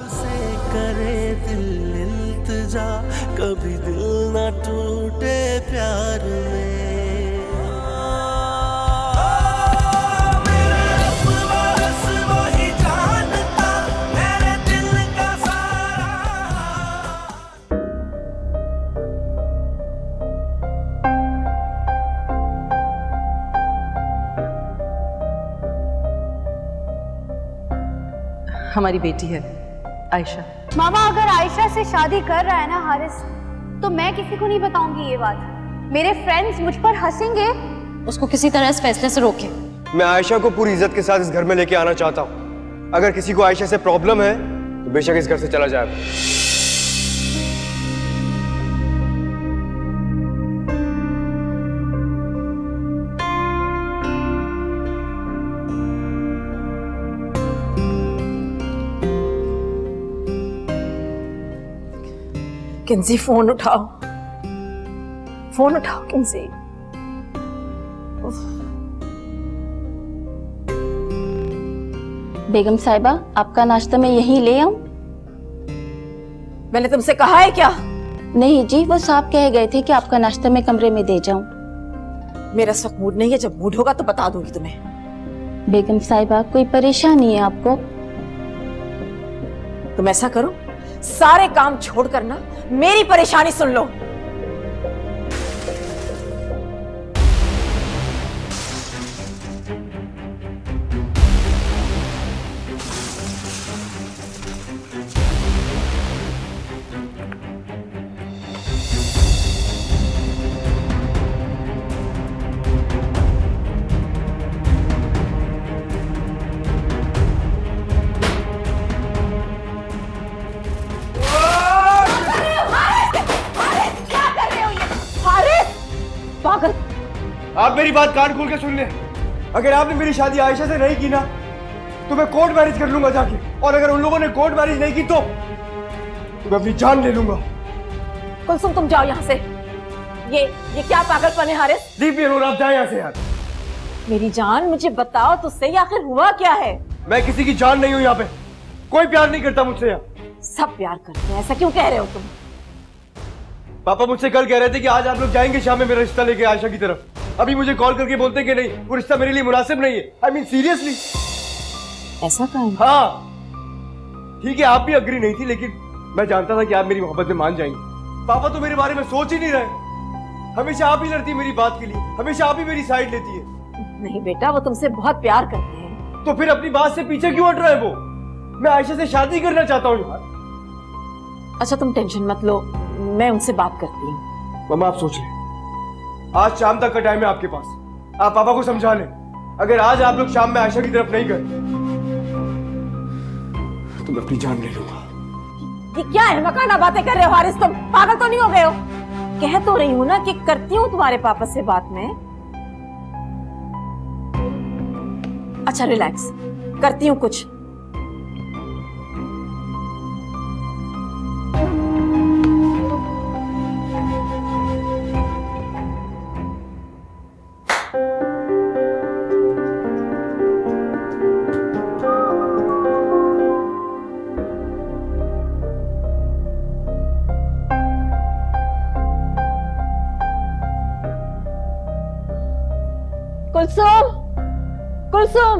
से करे दिल इल्तिजा, कभी दिल ना टूटे प्यार में। हमारी बेटी है आयशा। मामा अगर आयशा से शादी कर रहा है ना हारिस, तो मैं किसी को नहीं बताऊंगी ये बात। मेरे फ्रेंड्स मुझ पर हंसेंगे। उसको किसी तरह इस फैसले से रोके। मैं आयशा को पूरी इज्जत के साथ इस घर में लेके आना चाहता हूँ। अगर किसी को आयशा से प्रॉब्लम है तो बेशक इस घर से चला जाए। किंजी फोन उठाओ, फोन उठाओ किंजी। बेगम साहिबा, आपका नाश्ता मैं यहीं ले आऊं? मैंने तुमसे कहा है क्या? नहीं जी, वो साहब कह गए थे कि आपका नाश्ता मैं कमरे में दे जाऊं। मेरा इस वक्त मूड नहीं है, जब मूड होगा तो बता दूंगी तुम्हें। बेगम साहिबा, कोई परेशानी है आपको? तुम ऐसा करो, सारे काम छोड़कर ना मेरी परेशानी सुन लो। आप मेरी बात कान खोल के सुन ले। अगर आपने मेरी शादी आयशा से नहीं की ना तो मैं कोर्ट मैरिज कर लूंगा जाके, और अगर उन लोगों ने कोर्ट मैरिज नहीं की तो मैं अपनी जान ले लूंगा। कुलसुम, तुम जाओ यहाँ से। ये क्या पागलपन है हारिस? लीव मी अलोन, आप जाए यहाँ से यार। मेरी जान, मुझे बताओ तो सही, आखिर हुआ क्या है? मैं किसी की जान नहीं हूँ यहाँ पे। कोई प्यार नहीं करता मुझसे यहाँ। सब प्यार करते हैं, ऐसा क्यों कह रहे हो तुम? पापा मुझसे कल कह रहे थे कि आज आप लोग जाएंगे शाम में मेरा रिश्ता लेके आयशा की तरफ। अभी मुझे कॉल करके बोलते हैं कि नहीं, वो रिश्ता मेरे लिए मुनासिब नहीं है। I mean seriously. ऐसा कहा? हाँ ठीक है, आप भी अग्री नहीं थी, लेकिन मैं जानता था कि आप मेरी मोहब्बत में मान जाएंगे। पापा तो मेरे बारे में सोच ही नहीं रहे। हमेशा आप ही लड़ती है मेरी बात के लिए, हमेशा आप ही मेरी साइड लेती है। नहीं बेटा, वो तुमसे बहुत प्यार करते हैं। तो फिर अपनी बात से पीछे क्यों हट रहा है वो? मैं आयशा से शादी करना चाहता हूँ यार। अच्छा तुम टेंशन मत लो, मैं उनसे बात करती हूँ। मम्मा आप सोच लें, आज शाम तक का टाइम है आपके पास। आप पापा को समझा लें। अगर आज आप लोग शाम में आयशा की तरफ नहीं गए तो मैं अपनी जान ले लूंगा। ये क्या है मकाना बातें कर रहे हो हारिस? तुम पागल तो नहीं हो गए हो? कह तो रही हूँ ना कि करती हूँ तुम्हारे पापा से बात में। अच्छा रिलैक्स, करती हूँ कुछ। कुलसुम, कुलसुम।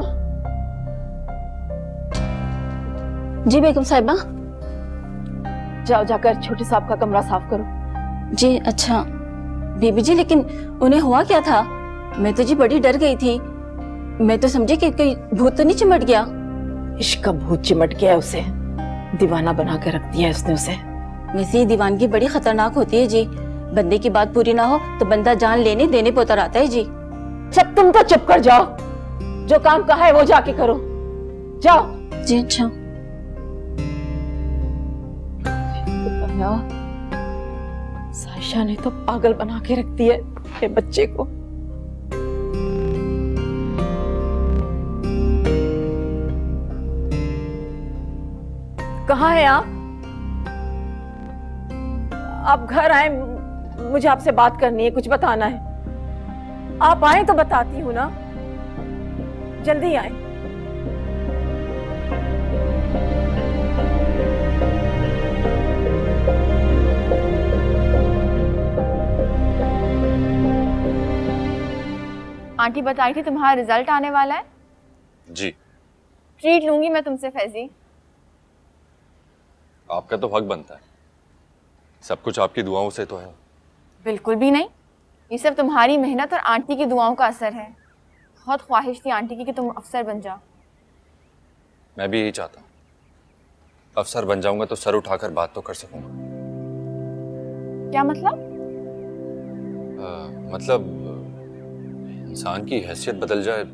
जी बेगम साहिबा। जाओ जाकर छोटे साहब का कमरा साफ करो। जी अच्छा। बीबी जी, लेकिन उन्हें हुआ क्या था? मैं तो जी बड़ी डर गई थी। मैं तो समझी कि कोई भूत तो नहीं चिमट गया। इश्क का भूत चिमट गया, उसे दीवाना बना के रख दिया उसने उसे। वैसे ये दीवानगी बड़ी खतरनाक होती है जी। बंदे की बात पूरी ना हो तो बंदा जान लेने देने पे उतर आता है जी। जब तुम तो चुप कर जाओ, जो काम कहा है वो जाके करो। जाओ। जी अच्छा। साइशा ने तो पागल बना के रख दिया है बच्चे को। कहाँ है आप? आप घर आए, मुझे आपसे बात करनी है, कुछ बताना है। आप आए तो बताती हूँ ना, जल्दी आए। आंटी बता रही थी तुम्हारा रिजल्ट आने वाला है। जी। ट्रीट लूंगी मैं तुमसे फैजी। आपका तो हक बनता है, सब कुछ आपकी दुआओं से तो है। बिल्कुल भी नहीं, ये सब तुम्हारी मेहनत और आंटी की दुआओं का असर है। बहुत ख्वाहिश थी आंटी की कि तुम अफसर बन जाओ। मैं भी यही चाहता हूँ, अफसर बन जाऊंगा तो सर उठाकर बात तो कर सकूंगा। क्या मतलब? मतलब इंसान की हैसियत बदल जाए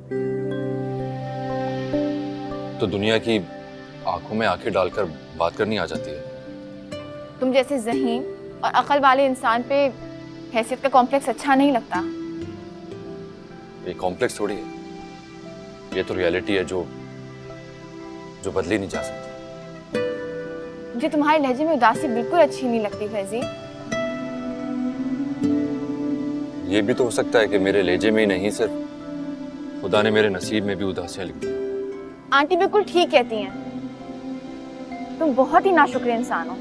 तो दुनिया की आंखों में आंखें डालकर बात करनी आ जाती है। तुम जैसे ज़हीन और अकल वाले इंसान पे हैसियत का कॉम्प्लेक्स अच्छा नहीं लगता। ये कॉम्प्लेक्स थोड़ी है, ये तो रियलिटी है जो बदली नहीं जा सकती। मुझे तुम्हारे लहजे में उदासी बिल्कुल अच्छी नहीं लगती फैजी। ये भी तो हो सकता है कि मेरे लहजे में ही नहीं, सिर्फ खुदा ने मेरे नसीब में भी उदासियां लिख दी। आंटी बिल्कुल ठीक कहती हैं, तुम बहुत ही नाशुक्र इंसान हो।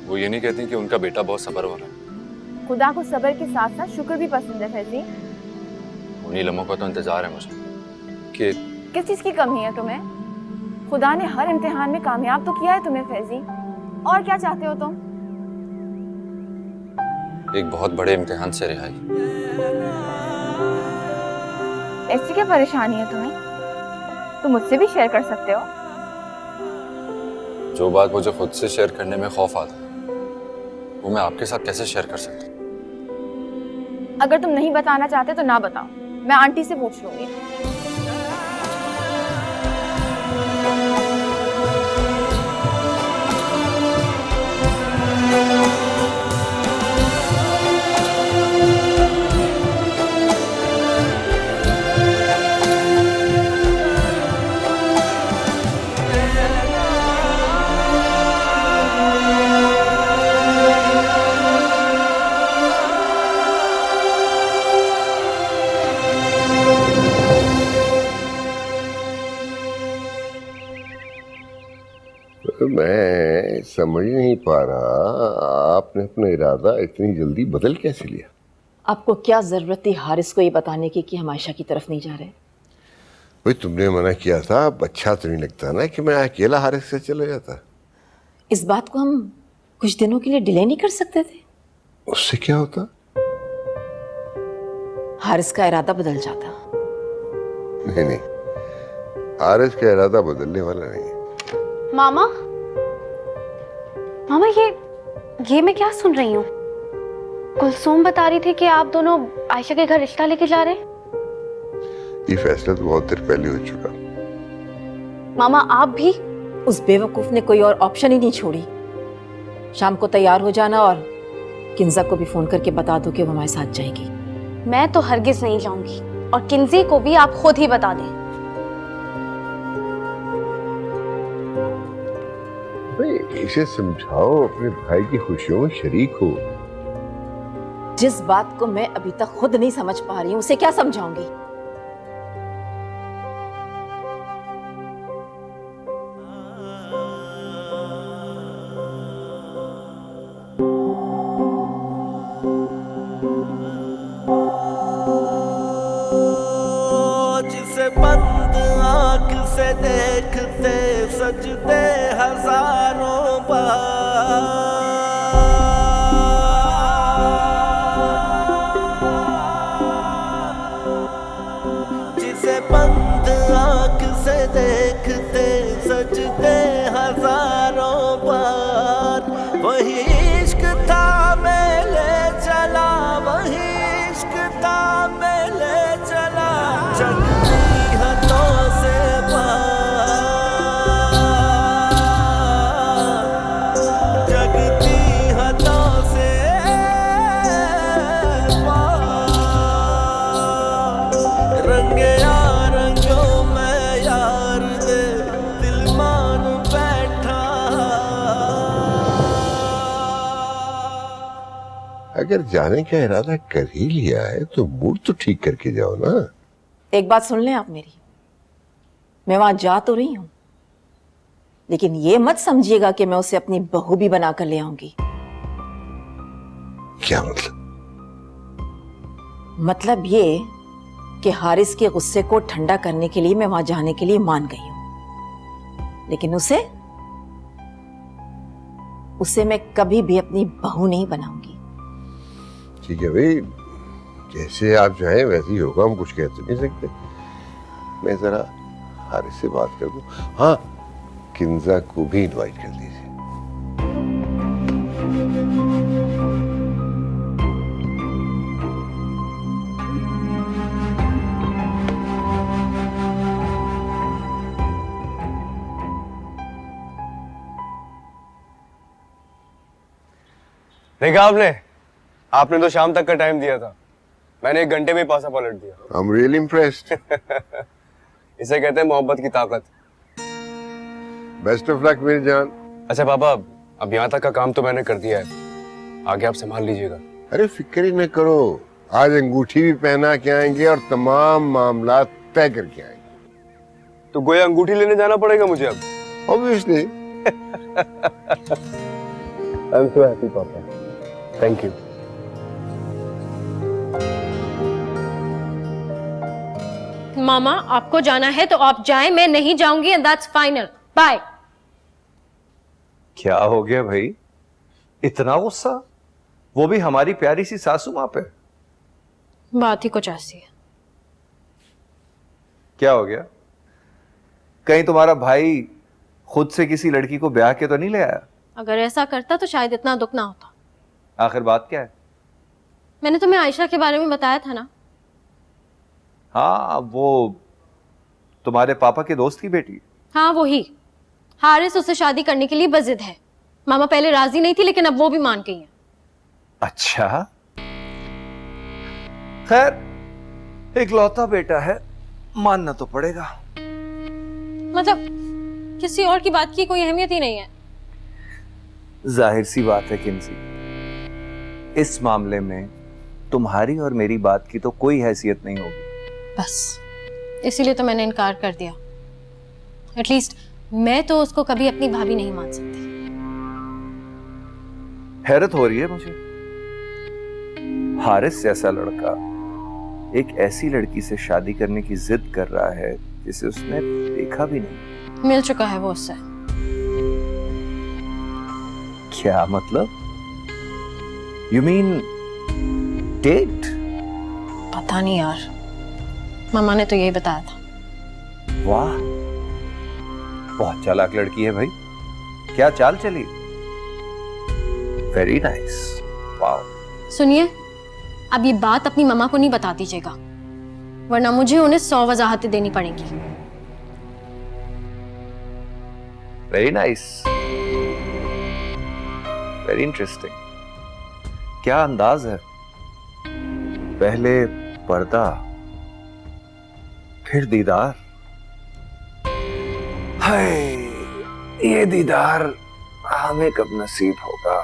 वो ये नहीं कहती कि उनका बेटा बहुत सब्र वाला है। खुदा को सब्र के साथ साथ शुक्र भी पसंद है फैजी। उन्हीं लम्हों का तो इंतजार है मुझे कि किस चीज की कमी है तुम्हें? खुदा ने हर इम्तिहान में कामयाब तो किया है तुम्हें फैजी, और क्या चाहते हो तुम? एक बहुत बड़े इम्तिहान से रिहाई। ऐसी क्या परेशानी है तुम्हें? तुम मुझसे भी शेयर कर सकते हो। जो बात मुझे खुद से शेयर करने में खौफ आता है वो मैं आपके साथ कैसे शेयर कर सकता हूँ? अगर तुम नहीं बताना चाहते तो ना बताओ, मैं आंटी से पूछ लूंगी। मैं समझ नहीं पा रहा आपने अपना इरादा इतनी जल्दी बदल कैसे लिया। आपको क्या जरूरत थी हारिस को ये बताने की कि हम आयशा की तरफ नहीं जा रहे? भाई तुमने मना किया था, अब अच्छा तो नहीं लगता ना कि मैं अकेला हारिस से चला जाता। इस बात को हम कुछ दिनों के लिए डिले नहीं कर सकते थे? उससे क्या होता? हारिस का इरादा बदल जाता। नहीं नहीं, हारिस का इरादा बदलने वाला नहीं है। मामा, मामा ये मैं क्या सुन रही हूँ? कुलसूम बता रही थी कि आप दोनों आयशा के घर रिश्ता लेके जा रहे हैं। ये फैसला तो बहुत देर पहले हो चुका। मामा आप भी? उस बेवकूफ ने कोई और ऑप्शन ही नहीं छोड़ी। शाम को तैयार हो जाना और किंजा को भी फोन करके बता दो कि वो हमारे साथ जाएगी। मैं तो हरगिज नहीं जाऊंगी, और किंजी को भी आप खुद ही बता दें। इसे समझाओ, अपने भाई की खुशियों में शरीक हो। जिस बात को मैं अभी तक खुद नहीं समझ पा रही हूँ उसे क्या समझाऊंगी? जिसे बंद आंख से देखते सजदे हजारों बार, जिसे बंद आंख से देखते सजदे हजारों बार, वही इश्क था मैं ले चला, वही इश्क था मैं ले चला, जगती हदों से जगती हदों से रंगे रंगों में यार दे दिल मान बैठा। अगर जाने का इरादा कर ही लिया है तो मूड तो ठीक करके जाओ ना। एक बात सुन लें आप मेरी, मैं वहां जा तो रही हूं, लेकिन ये मत समझिएगा कि मैं उसे अपनी बहू भी बनाकर ले आऊंगी। क्या मतलब? मतलब ये कि हारिस के गुस्से को ठंडा करने के लिए मैं वहां जाने के लिए मान गई हूं, लेकिन उसे मैं कभी भी अपनी बहू नहीं बनाऊंगी। ठीक है भाई, जैसे आप चाहें वैसे ही होगा, हम कुछ कह तो नहीं सकते। मैं जरा हारिस से बात कर दूं। हाँ, किंजा को भी इनवाइट कर दीजिए। देखा आपने तो शाम तक का टाइम दिया था, मैंने 1 घंटे में पासा पलट दिया। I'm really impressed. इसे कहते हैं मोहब्बत की ताकत। बेस्ट ऑफ लक मेरी जान। अच्छा पापा, अब यहाँ तक का काम तो मैंने कर दिया है, आगे आप संभाल लीजिएगा। अरे फिक्र ही न करो, आज अंगूठी भी पहना के आएंगे और तमाम मामला तय करके आएंगे। तो गोया अंगूठी लेने जाना पड़ेगा मुझे अब? Obviously. I am so happy पापा, थैंक यू। मामा आपको जाना है तो आप जाएं, मैं नहीं जाऊंगी एंड दैट्स फाइनल। बाय। क्या हो गया भाई, इतना गुस्सा? वो भी हमारी प्यारी सी सासू माँ पे। बात ही कुछ ऐसी है। क्या हो गया? कहीं तुम्हारा भाई खुद से किसी लड़की को ब्याह के तो नहीं ले आया? अगर ऐसा करता तो शायद इतना दुख ना होता। आखिर बात क्या है? मैंने तुम्हें आयशा के बारे में बताया था ना। हाँ, वो तुम्हारे पापा के दोस्त की बेटी। हाँ वही। हारिस उससे शादी करने के लिए बजिद है। मामा पहले राजी नहीं थी, लेकिन अब वो भी मान गई है। अच्छा, खैर इकलौता बेटा है, मानना तो पड़ेगा। मतलब किसी और की बात की कोई अहमियत ही नहीं है। जाहिर सी बात है किंसी, इस मामले में तुम्हारी और मेरी बात की तो कोई हैसियत नहीं होगी। बस इसीलिए तो मैंने इनकार कर दिया। एटलीस्ट मैं तो उसको कभी अपनी भाभी नहीं मान सकती। हैरत हो रही है मुझे, हारिस जैसा लड़का एक ऐसी लड़की से शादी करने की जिद कर रहा है जिसे उसने देखा भी नहीं। मिल चुका है वो उससे। क्या मतलब? You mean date? पता नहीं यार, मामा ने तो यही बताया था। वाह, बहुत चालाक लड़की है भाई, क्या चाल चली। वेरी नाइस, वाह। सुनिए, अब ये बात अपनी मम्मा को नहीं बता दीजिएगा, वरना मुझे उन्हें 100 वजाहतें देनी पड़ेंगी। Very nice, very interesting. क्या अंदाज है, पहले पर्दा फिर दीदार। हाय, ये दीदार हमें कब नसीब होगा?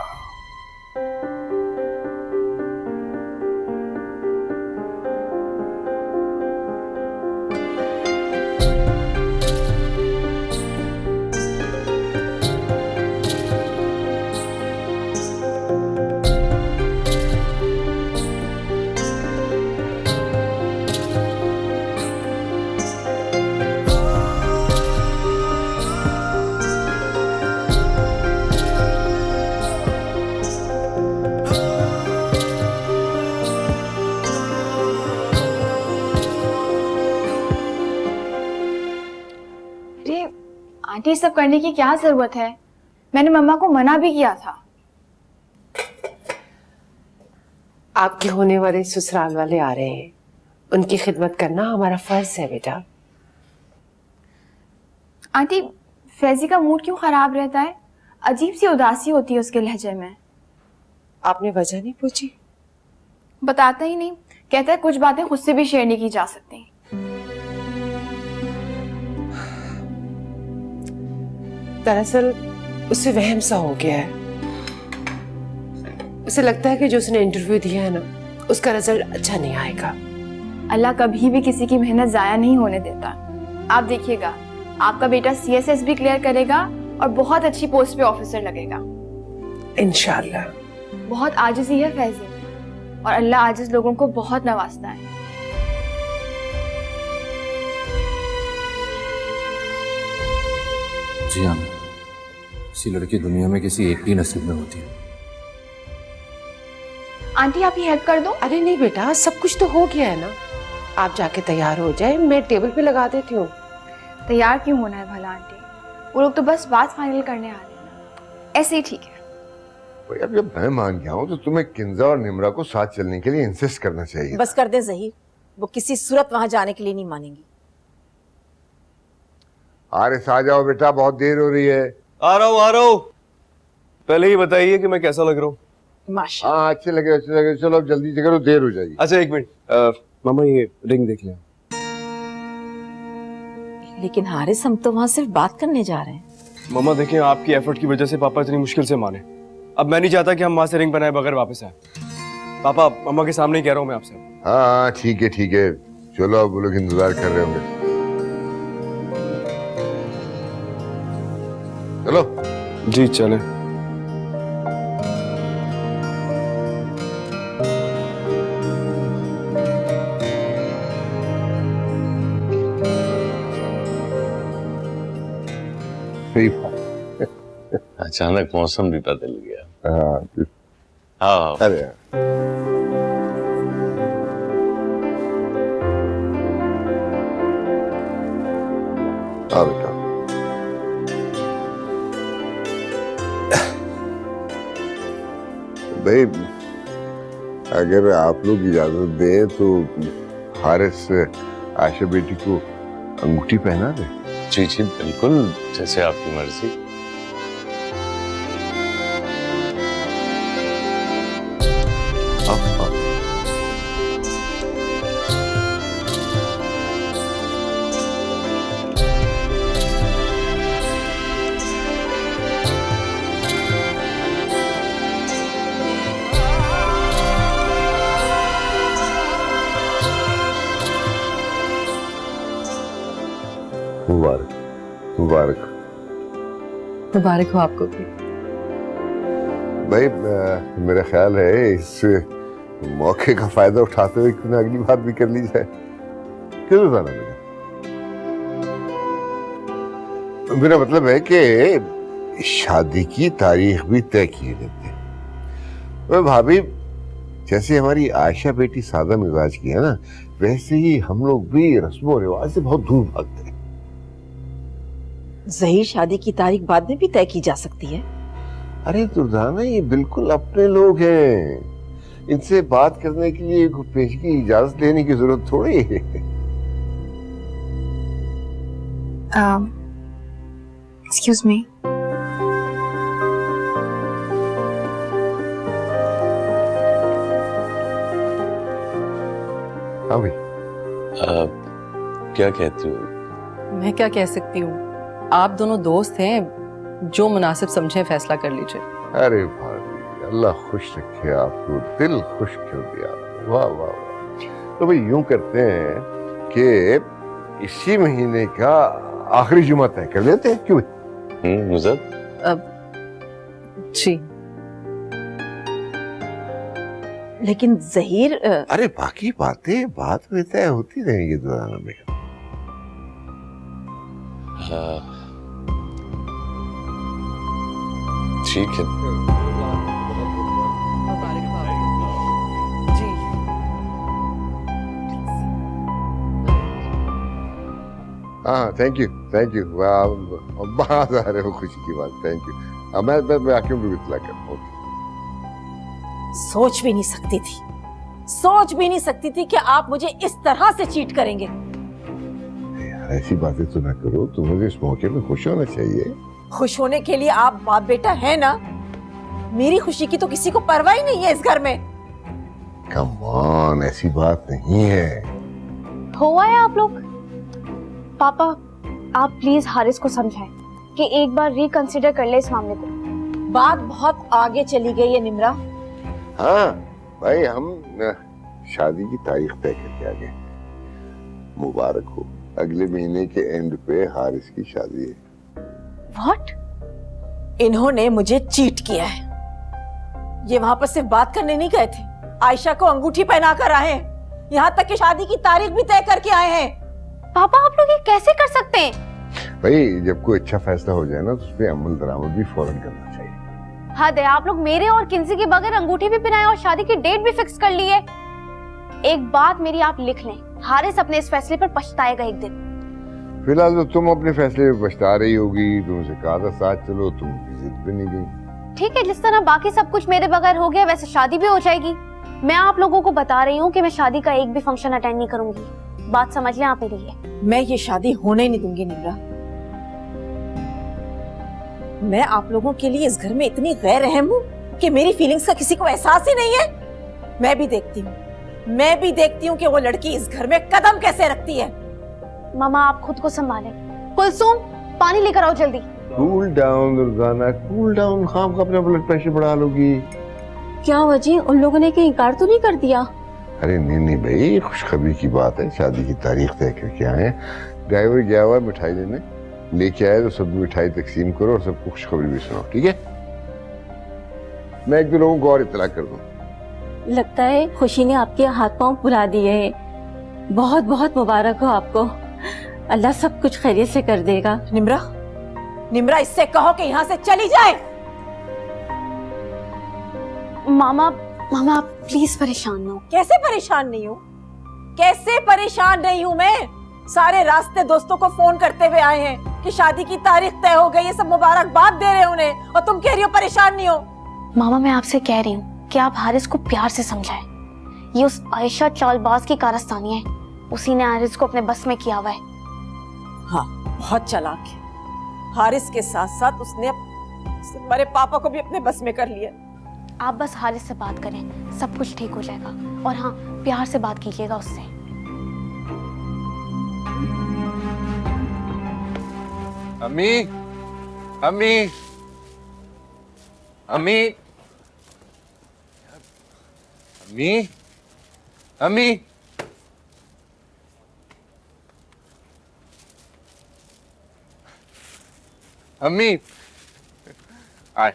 आंटी, सब करने की क्या जरूरत है? मैंने मम्मा को मना भी किया था। आपके होने वाले ससुराल वाले आ रहे हैं, उनकी खिदमत करना हमारा फर्ज है बेटा। आंटी, फैजी का मूड क्यों खराब रहता है? अजीब सी उदासी होती है उसके लहजे में। आपने वजह नहीं पूछी? बताता ही नहीं, कहता है कुछ बातें खुद से भी शेयर नहीं की जा सकती। दरअसल उसे वहम सा हो गया है। उसे लगता है कि जो उसने इंटरव्यू दिया है ना, उसका रिजल्ट अच्छा नहीं आएगा। अल्लाह कभी भी किसी की मेहनत जाया नहीं होने देता। आप देखिएगा, आपका बेटा CSS भी क्लियर करेगा और बहुत अच्छी पोस्ट पे ऑफिसर लगेगा। इंशाल्लाह। बहुत आजिज़ी है फैजी। और अल्लाह आजिज लोगों को बहुत नवाजता है। जी हाँ, किसी लड़की दुनिया में किसी एक ही नसीब में होती है। आंटी आप ही हेल्प कर दो। अरे नहीं बेटा, सब कुछ तो हो गया है ना, आप जाके तैयार हो जाए, मैं टेबल पे लगा देती हूँ। तैयार क्यों होना है भला आंटी, वो लोग तो बस बात फाइनल करने आ रहे हैं, ऐसे ही ठीक है। भाई अब जब मैं मान गया हूँ तो तुम्हें किंजा और निम्रा को साथ चलने के लिए इंसिस्ट करना चाहिए। बस कर दे ज़हीर, वो किसी सूरत वहां जाने के लिए नहीं मानेंगी। हारिस आ जाओ बेटा, बहुत देर हो रही है। आ रहा हूँ। पहले ही बताइए कि मैं कैसा लग रहा हूँ। माशाल्लाह। हाँ अच्छे लगे, चलो अब जल्दी से करो, देर हो जाएगी। अच्छा एक मिनट, मामा ये रिंग देख लें। लेकिन हारिस हम तो वहां सिर्फ बात करने जा रहे हैं। मामा देखें, आपकी एफर्ट की वजह से पापा इतनी मुश्किल से माने। अब मैं नहीं चाहता कि हम वहां से रिंग बनाए बगैर वापस आए। पापा मम्मा के सामने ही कह रहा हूँ मैं आपसे। हाँ ठीक है, चलो अब वो लोग इंतजार कर रहे होंगे। चलो जी चले। सही बात। अचानक मौसम भी बदल गया। हाँ हाँ अरे यार। हाँ बेटा, भाई अगर आप लोग इजाजत दें तो हारिस आयशा बेटी को अंगूठी पहना दे। जी जी बिल्कुल, जैसे आपकी मर्जी। मुबारक मुबारक मुबारक हो आपको भी। भाई मेरा ख्याल है इस मौके का फायदा उठाते हुए क्यों ना अगली बात भी कर ली जाए। क्यों जाना मेरा मतलब है कि शादी की तारीख भी तय किए जाते हैं। भाभी जैसे हमारी आयशा बेटी सादा मिजाज की है ना, वैसे ही हम लोग भी रस्मों रिवाज से बहुत दूर भागते हैं। ज़हीर शादी की तारीख बाद में भी तय की जा सकती है। अरे दुर्दाना, ये बिल्कुल अपने लोग हैं, इनसे बात करने के लिए पेश की इजाजत लेने की जरूरत थोड़ी है। Excuse me. हाँ भाई। क्या कहती हो? मैं क्या कह सकती हूँ, आप दोनों दोस्त हैं, जो मुनासिब समझे फैसला कर लीजिए। अरे भाभी अल्लाह खुश रखे आपको, दिल खुश कर दिया। वाह वाह वाह। तो भाई यूं करते हैं कि इसी महीने का आखिरी जुमा तय कर लेते हैं, क्यों? मुज़द जी। लेकिन ज़हीर अरे बाकी बातें बात में तय होती रहेंगी दुराना में। ठीक है। जी हाँ थैंक यू बहुत आ रहे हो, खुशी की बात। Thank you. मैं आके भी इतला कर। सोच भी नहीं सकती थी कि आप मुझे इस तरह से चीट करेंगे। ऐसी बातें तो ना करो, तो मुझे इस मौके में खुश होना चाहिए। खुश होने के लिए आप बाप बेटा है ना, मेरी खुशी की तो किसी को परवाह ही नहीं है इस घर में। कम ऑन, ऐसी बात नहीं है। हुआ है आप लोग। पापा आप प्लीज हारिस को समझाएं कि एक बार रिकंसिडर कर ले इस मामले को। बात बहुत आगे चली गई है निम्रा। हाँ भाई, हम शादी की तारीख तय करके आ गए। मुबारक हो, अगले महीने के एंड पे हारिस की शादी है। व्हाट? इन्होंने मुझे चीट किया है। ये वहां पर सिर्फ बात करने नहीं गए थे, आयशा को अंगूठी पहना कर आए हैं, यहाँ तक कि शादी की तारीख भी तय करके आए हैं। पापा आप लोग ये कैसे कर सकते हैं? भाई जब कोई अच्छा फैसला हो जाए ना तो उस पर अमल दरामद भी फौरन करना चाहिए। हद है, आप लोग मेरे और किंसी के बगैर अंगूठी भी पहनाए और शादी की डेट भी फिक्स कर ली है। एक बात मेरी आप लिख लें, हारिस अपने इस फैसले पर पछताएगा एक दिन। फिलहाल तो तुम अपने फैसले में पछता रही होगी, तुमसे कहा था साथ चलो, तुम जिद पे नहीं गई। ठीक है, जिस तरह बाकी सब कुछ मेरे बगैर हो गया वैसे शादी भी हो जाएगी। मैं आप लोगों को बता रही हूँ कि मैं शादी का एक भी फंक्शन अटेंड नहीं करूंगी। बात समझ लें आप मेरी ये। मैं ये शादी होने ही नहीं दूंगी निम्रा। मैं आप लोगों के लिए इस घर में इतनी गैर रहम हूँ कि मेरी फीलिंग्स का किसी को एहसास ही नहीं है। मैं भी देखती हूँ कि वो लड़की इस घर में कदम कैसे रखती है। मामा आप खुद को संभालें। कुलसुम पानी लेकर आओ जल्दी। Cool down Durgana, cool down. खाम का अपना ब्लड प्रेशर बढ़ा लोगी। क्या वजह, उन लोगों ने कहीं इनकार तो नहीं कर दिया? अरे नहीं भाई, खुशखबरी की बात है, शादी की तारीख तय करके आए हैं। ड्राइवर गया हुआ है मिठाई लेने, लेके आए तो सब मिठाई तकसीम करो और सबको खुशखबरी भी सुनाओ, ठीक है? मैं एक दो लोगों को और इत्तला कर दूं। लगता है खुशी ने आपके हाथ पांव फुला दिए हैं। बहुत बहुत मुबारक हो आपको, अल्लाह सब कुछ खैरियत से कर देगा। निम्रा इससे कहो कि यहाँ से चली जाए। मामा आप प्लीज परेशान न हो। कैसे परेशान नहीं हूँ? कैसे परेशान नहीं हूँ मैं? सारे रास्ते दोस्तों को फोन करते हुए आए हैं कि शादी की तारीख तय हो गई, ये सब मुबारकबाद दे रहे उन्हें, और तुम कह रही हो परेशान नहीं हो। मामा मैं आपसे कह रही हूँ कि आप हारिस को प्यार से समझाएं। ये उस आयशा चालबाज की कारस्तानी है, उसी ने हारिस को अपने बस में किया हुआ है। हाँ, बहुत चालाक है। हारिस के साथ साथ उसने हमारे पापा को भी अपने बस में कर लिया। आप बस हारिस से बात करें, सब कुछ ठीक हो जाएगा। और हाँ, प्यार से बात कीजिएगा उससे। अम्मी, अम्मी, अम्मी, अम्मी, अम्मी, अम्मी, आए।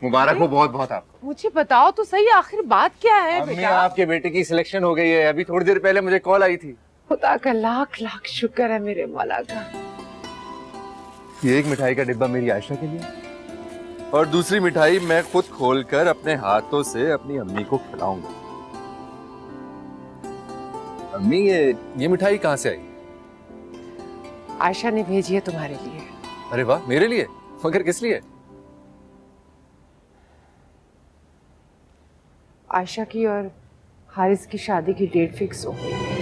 मुबारक हो बहुत बहुत आपको। मुझे बताओ तो सही, आखिर बात क्या है? अम्मी बेटा आपके बेटे की सिलेक्शन हो गई है। अभी थोड़ी देर पहले मुझे कॉल आई थी। खुदा का लाख लाख शुक्र है मेरे मौला का। ये एक मिठाई का डिब्बा मेरी आयशा के लिए, और दूसरी मिठाई मैं खुद खोलकर अपने हाथों से अपनी अम्मी को खिलाऊंगा। अम्मी ये मिठाई कहाँ से आई? आयशा ने भेजी है तुम्हारे लिए। अरे वाह, मेरे लिए? मगर किस लिए? आयशा की और हारिस की शादी की डेट फिक्स हो गई है।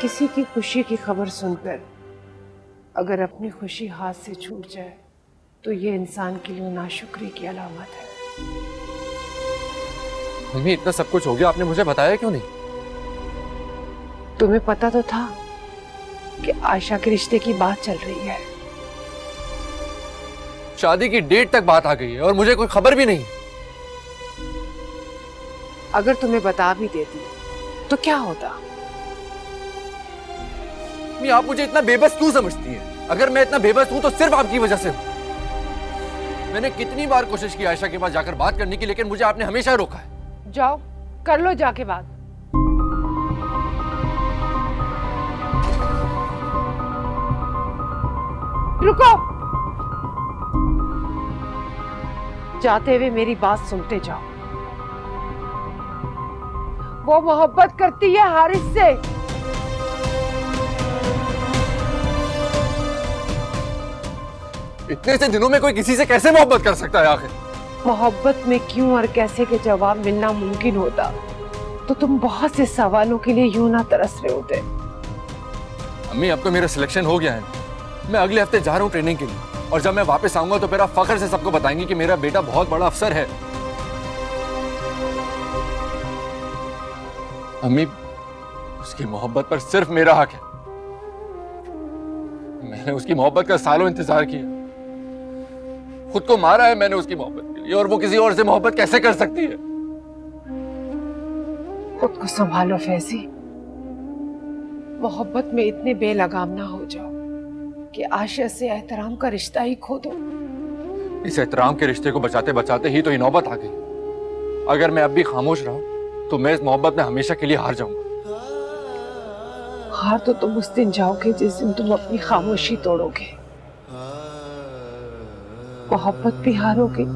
किसी की खुशी की खबर सुनकर अगर अपनी खुशी हाथ से छूट जाए तो ये इंसान के लिए नाशुक्री की अलामत है। मम्मी इतना सब कुछ हो गया, आपने मुझे बताया क्यों नहीं? तुम्हें पता तो था कि आयशा के रिश्ते की बात चल रही है। शादी की डेट तक बात आ गई है और मुझे कोई खबर भी नहीं। अगर तुम्हें बता भी देती तो क्या होता? मम्मी आप मुझे इतना बेबस क्यों समझती हैं? अगर मैं इतना बेबस हूं तो सिर्फ आपकी वजह से हूं। मैंने कितनी बार कोशिश की आयशा के पास जाकर बात करने की, लेकिन मुझे आपने हमेशा रोका है। जाओ कर लो जाके बात। रुको, जाते हुए मेरी बात सुनते जाओ। वो मोहब्बत करती है हारिस से। इतने से दिनों में कोई किसी से कैसे मोहब्बत कर सकता है? आखिर मोहब्बत में क्यों और कैसे के जवाब मिलना मुमकिन होता तो तुम बहुत से सवालों के लिए यूं ना तरस रहे होते। अम्मी अब तो मेरा सिलेक्शन हो गया है। मैं अगले हफ्ते जा रहा हूँ ट्रेनिंग के लिए, और जब मैं वापस आऊंगा तो मेरा फख्र से सबको बताएंगे कि मेरा बेटा बहुत बड़ा अफसर है। अम्मी उसकी मोहब्बत पर सिर्फ मेरा हक है। मैंने उसकी मोहब्बत का सालों इंतजार किया, खुद को मारा है मैंने उसकी मोहब्बत के लिए, और वो किसी और से मोहब्बत कैसे कर सकती है? खुद को संभालो फैजी। मोहब्बत में इतने बेलगाम ना हो जाओ कि आशा से एहतराम का रिश्ता ही खो दो। इस एहतराम के रिश्ते को बचाते बचाते ही तो ये नौबत आ गई। अगर मैं अब भी खामोश रहा तो मैं इस मोहब्बत में हमेशा के लिए हार जाऊंगा। हार तो तुम उस दिन जाओगे जिस दिन तुम अपनी खामोशी तोड़ोगे। मोहब्बत भी हारोगे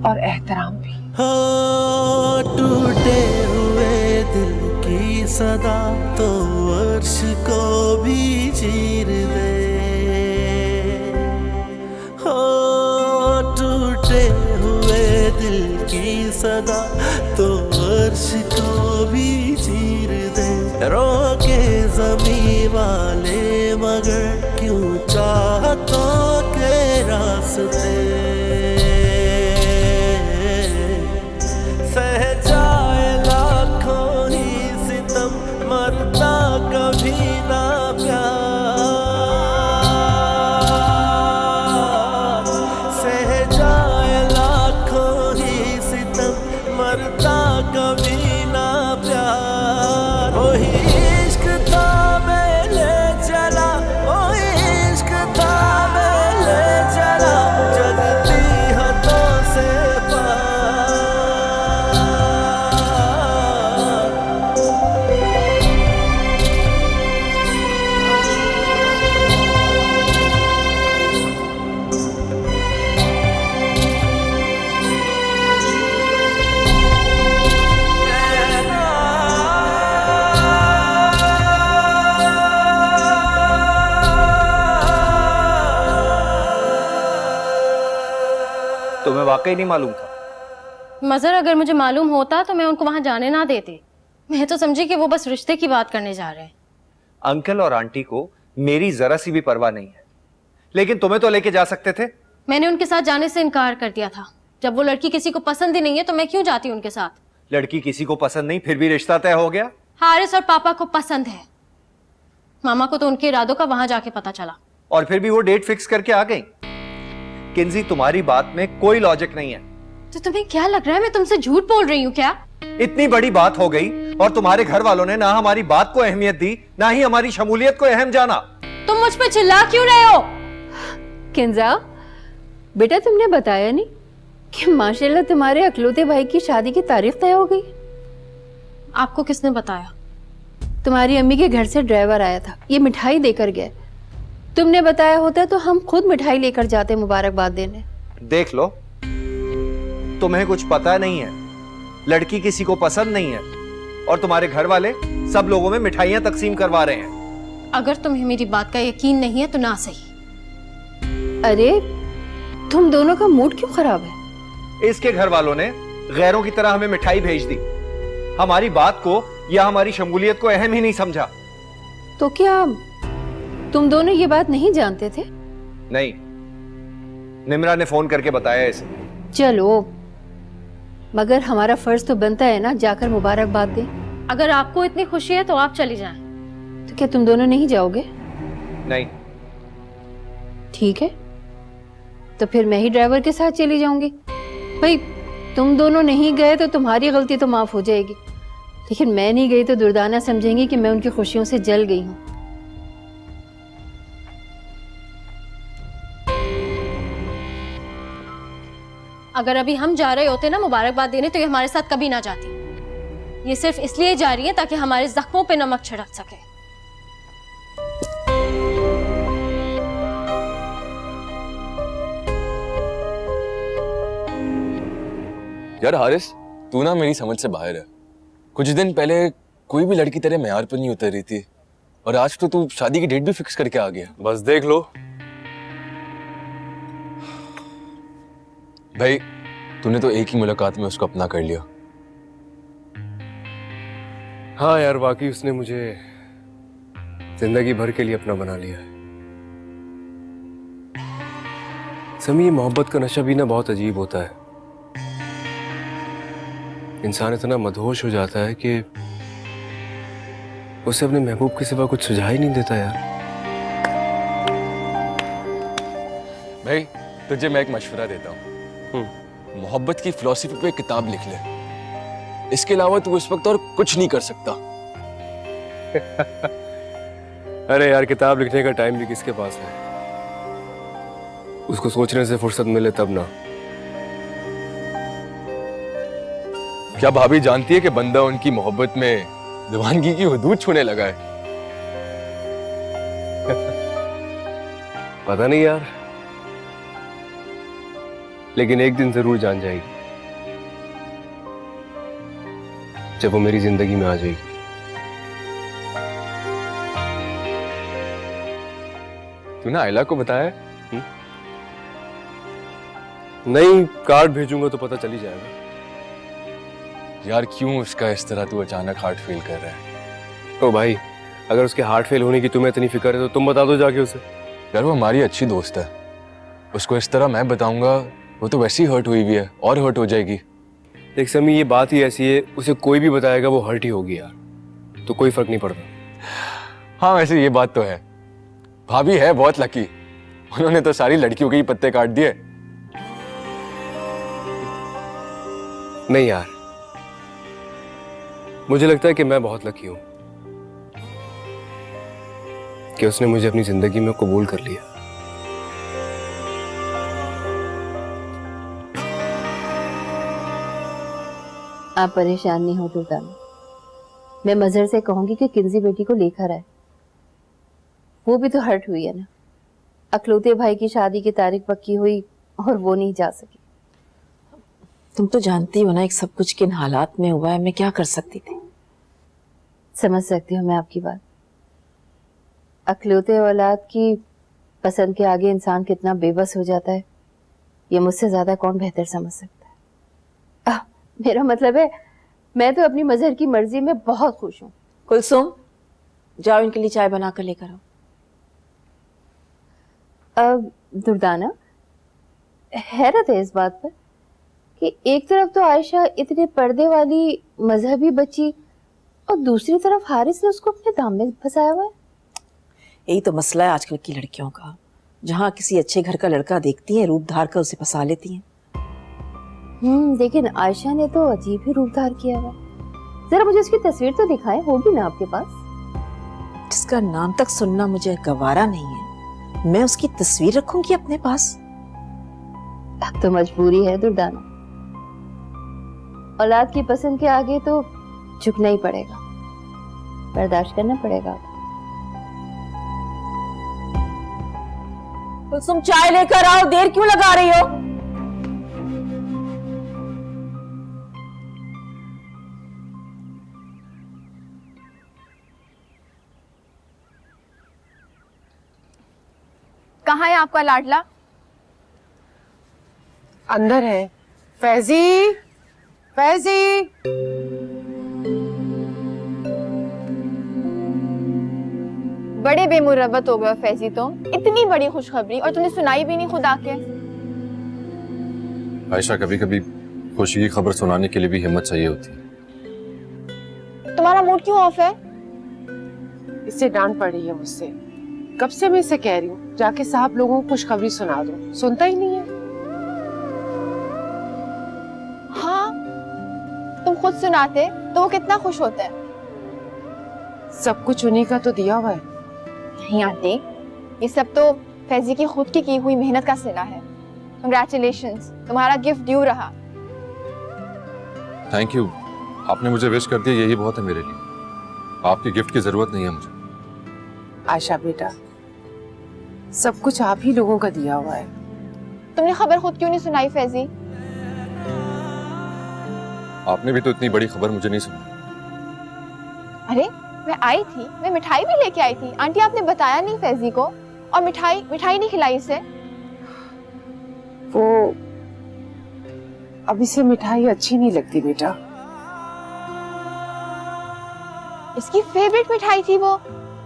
और एहतराम भी। हाँ, टूटे हुए दिल की सदा तो अर्श को भी चीर दे। हाँ, टूटे हुए दिल की सदा तो अर्श को भी चीर दे। रोके ज़मीं वाले मगर क्यों चाहतों के रास्ते। सह जाए लाखों ही सितम मरता कभी ना प्यार। सह जाए लाखों ही सितम मरता कभी ना प्यार। वही इश्क था मैं ले चला, वही इश्क था मैं ले चला, जगती हाथों से पार। तुम्हें वाकई नहीं मालूम था? मजहर, अगर मुझे मालूम होता तो मैं उनको वहां जाने ना देती। मैं तो समझी कि वो बस रिश्ते की बात करने जा रहे हैं। अंकल और आंटी को मेरी जरा सी भी परवाह नहीं है, लेकिन तुम्हें तो लेके जा सकते थे। मैंने उनके साथ जाने से इनकार कर दिया था। जब वो लड़की किसी को पसंद ही नहीं है तो मैं क्यों जाती उनके साथ। लड़की किसी को पसंद नहीं, फिर भी रिश्ता तय हो गया। हारिस और पापा को पसंद है। मामा को तो उनके इरादों का वहां जाके पता चला। और फिर भी वो डेट फिक्स करके आ गई। किंजी, तुम्हारी बात में कोई लॉजिक नहीं है। तो तुम्हें क्या लग रहा है मैं तुमसे झूठ बोल रही हूँ क्या? इतनी बड़ी बात हो गई और तुम्हारे घर वालों ने ना हमारी बात को अहमियत दी, ना ही हमारी शमूलियत को अहम जाना। तुम मुझ पे चिल्ला क्यों रहे हो? किंजा, बेटा तुमने बताया नहीं कि माशाल्लाह तुम्हारे अकलौते भाई की शादी की तारीख तय हो गई। आपको किसने बताया? तुम्हारी अम्मी के घर से ड्राइवर आया था, ये मिठाई देकर गए। तुमने बताया होता तो हम खुद मिठाई लेकर जाते मुबारकबाद देने। देख लो, तुम्हें कुछ पता नहीं है। लड़की किसी को पसंद नहीं है और तुम्हारे घर वाले सब लोगों में मिठाइयां तकसीम करवा रहे हैं। अगर तुम्हें मेरी बात का यकीन नहीं है तो ना सही। अरे तुम दोनों का मूड क्यों खराब है? इसके घर वालों ने गैरों की तरह हमें मिठाई भेज दी। हमारी बात को या हमारी शमूलियत को अहम ही नहीं समझा। तो क्या तुम दोनों ये बात नहीं जानते थे? नहीं, निम्रा ने फोन करके बताया इसे। चलो, मगर हमारा फर्ज तो बनता है ना जाकर मुबारकबाद दें। अगर आपको इतनी खुशी है तो आप चली जाएं। तो क्या तुम दोनों नहीं जाओगे? नहीं। ठीक है, तो फिर मैं ही ड्राइवर के साथ चली जाऊंगी। भाई तुम दोनों नहीं गए तो तुम्हारी गलती तो माफ हो जाएगी, लेकिन मैं नहीं गई तो दुर्दाना समझेंगी कि मैं उनकी खुशियों से जल गई हूँ। अगर अभी हम जा रहे होते ना मुबारकबाद देने तो ये हमारे साथ कभी ना जाती। ये सिर्फ इसलिए जा रही है ताकि हमारे जख्मों पे नमक छिड़क सके। यार हारिस, तू ना मेरी समझ से बाहर है। कुछ दिन पहले कोई भी लड़की तेरे मैयार पर नहीं उतर रही थी और आज तो तू शादी की डेट भी फिक्स करके आ गया। बस देख लो भाई, तूने तो एक ही मुलाकात में उसको अपना कर लिया। हाँ यार, वाकई उसने मुझे जिंदगी भर के लिए अपना बना लिया है। समी, ये मोहब्बत का नशा भी ना बहुत अजीब होता है। इंसान इतना मदहोश हो जाता है कि उसे अपने महबूब के सिवा कुछ सुझाव ही नहीं देता यार। भाई, तुझे मैं एक मशवरा देता हूँ। मोहब्बत की फिलॉसफी पे किताब लिख ले। इसके अलावा तू इस वक्त और कुछ नहीं कर सकता। अरे यार, किताब लिखने का टाइम भी किसके पास है? उसको सोचने से फुर्सत मिले तब ना। क्या भाभी जानती है कि बंदा उनकी मोहब्बत में दीवानगी की हुदूद छूने लगा है? पता नहीं यार, लेकिन एक दिन जरूर जान जाएगी, जब वो मेरी जिंदगी में आ जाएगी। तूने आयला को बताया? नहीं, कार्ड भेजूंगा तो पता चल ही जाएगा। यार क्यों उसका इस तरह तू अचानक हार्ट फेल कर रहा है? ओ भाई, अगर उसके हार्ट फेल होने की तुम्हें इतनी फिक्र है तो तुम बता दो जाके उसे। यार वो हमारी अच्छी दोस्त है, उसको इस तरह मैं बताऊंगा वो तो वैसे ही हर्ट हुई भी है और हर्ट हो जाएगी। देख समी, ये बात ही ऐसी है, उसे कोई भी बताएगा वो हर्ट ही होगी यार, तो कोई फर्क नहीं पड़ता। हाँ वैसे ये बात तो है, भाभी है बहुत लकी, उन्होंने तो सारी लड़कियों के ही पत्ते काट दिए। नहीं यार, मुझे लगता है कि मैं बहुत लकी हूं कि उसने मुझे अपनी जिंदगी में कबूल कर लिया। आप परेशान नहीं हो दुर्दाना, मैं मजहर से कहूंगी कि किंजी बेटी को लेकर आए। वो भी तो हर्ट हुई है ना, अखलौते भाई की शादी की तारीख पक्की हुई और वो नहीं जा सकी। तुम तो जानती हो ना एक सब कुछ किन हालात में हुआ है, मैं क्या कर सकती थी। समझ सकती हूँ मैं आपकी बात। अखलौते औलाद की पसंद के आगे इंसान कितना बेबस हो जाता है, ये मुझसे ज्यादा कौन बेहतर समझ सकता है। मेरा मतलब है, मैं तो अपनी मजहर की मर्जी में बहुत खुश हूँ। कुलसुम, जाओ इनके लिए चाय बना कर लेकर आओ। अब दुर्दाना, हैरत है इस बात पर कि एक तरफ तो आयशा इतने पर्दे वाली मजहबी बच्ची और दूसरी तरफ हारिस ने उसको अपने दाम में फंसाया हुआ है। यही तो मसला है आजकल की लड़कियों का, जहाँ किसी अच्छे घर का लड़का देखती हैं, रूप धार कर उसे फंसा लेती हैं। लेकिन आयशा ने तो अजीब ही रूप धार किया हुआ। जरा मुझे उसकी तस्वीर तो दिखाएं, होगी ना आपके पास? जिसका नाम तक सुनना मुझे गवारा नहीं है, मैं उसकी तस्वीर रखूंगी अपने पास? अब तो मजबूरी है दुर्दाना, औलाद की पसंद के आगे तो झुकना ही पड़ेगा, बर्दाश्त करना पड़ेगा। कुलसुम, चाय लेकर आओ, देर क्यों लगा रही हो? कहाँ है आपका लाडला? अंदर है। फैजी, फैजी। बड़े बेमुरवत हो गए फैजी, तुम इतनी बड़ी खुशखबरी और तुमने सुनाई भी नहीं खुद आके। आयशा, कभी कभी खुशी की खबर सुनाने के लिए भी हिम्मत चाहिए होती है। तुम्हारा मूड क्यों ऑफ है? इससे डांट पड़ी है मुझसे, कब से मैं इसे कह रही हूँ जाके साहब लोगों को खुशखबरी सुना दो, सुनता ही नहीं है। हाँ, तुम खुद सुनाते तो वो कितना खुश होता है। सब कुछ उन्हीं का तो दिया हुआ है। नहीं आंटी, ये सब तो फैजी की खुद की हुई मेहनत का सिला है। कंग्रेचुलेशंस, तुम्हारा गिफ्ट ड्यू रहा। थैंक यू, आपने मुझे विश कर दिया, यही बहुत है मेरे लिए। आपके गिफ्ट की जरूरत नहीं है मुझे। आशा बेटा, सब कुछ आप ही लोगों का दिया हुआ है। तुमने खबर खुद क्यों नहीं सुनाई फैजी? आपने भी तो इतनी बड़ी खबर मुझे नहीं सुनाई। अरे मैं आई थी, मैं मिठाई भी लेके आई थी। आंटी आपने बताया नहीं फैजी को, और मिठाई नहीं खिलाई इसे। वो अब इसे मिठाई अच्छी नहीं लगती बेटा। इसकी फेवरेट मिठाई थी, वो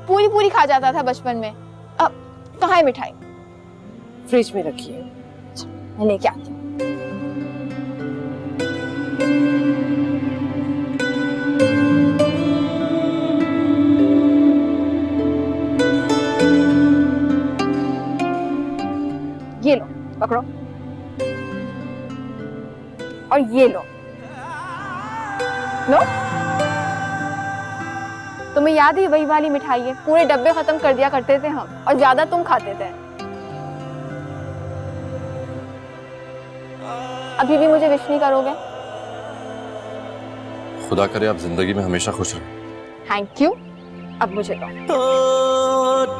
पूरी खा जाता था बचपन में। अब कहाँ है मिठाई? फ्रिज में रखी है, मैं लेके आती हूँ। ये लो, पकड़ो, और ये लो। नो, तुम्हें याद है वही वाली मिठाई है, पूरे डब्बे खत्म कर दिया करते थे हम और ज्यादा तुम खाते थे। अभी भी मुझे विश नहीं करोगे? खुदा करे आप जिंदगी में हमेशा खुश रहें। Thank you. अब मुझे दो। तो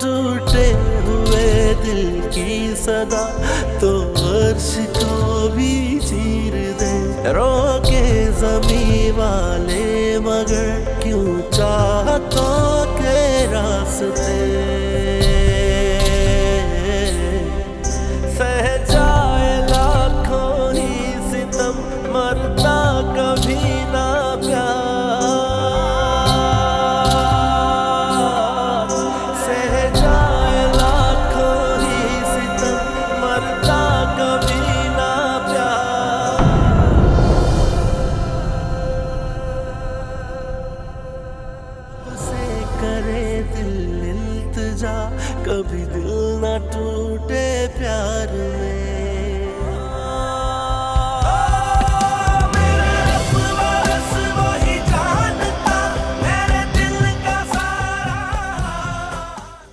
टूटे हुए दिल की सदा तो अर्श को भी चीर दे, रोके जमी वाले मगर क्यों चाहतों के रास्ते सह जाए लाखों ही सितम, मरता कभी ना प्यार, सह जाए लाखों ही सितम, मरता कभी ना प्यार। से करे दिल इल्तिजा, कभी दिल ना टूटे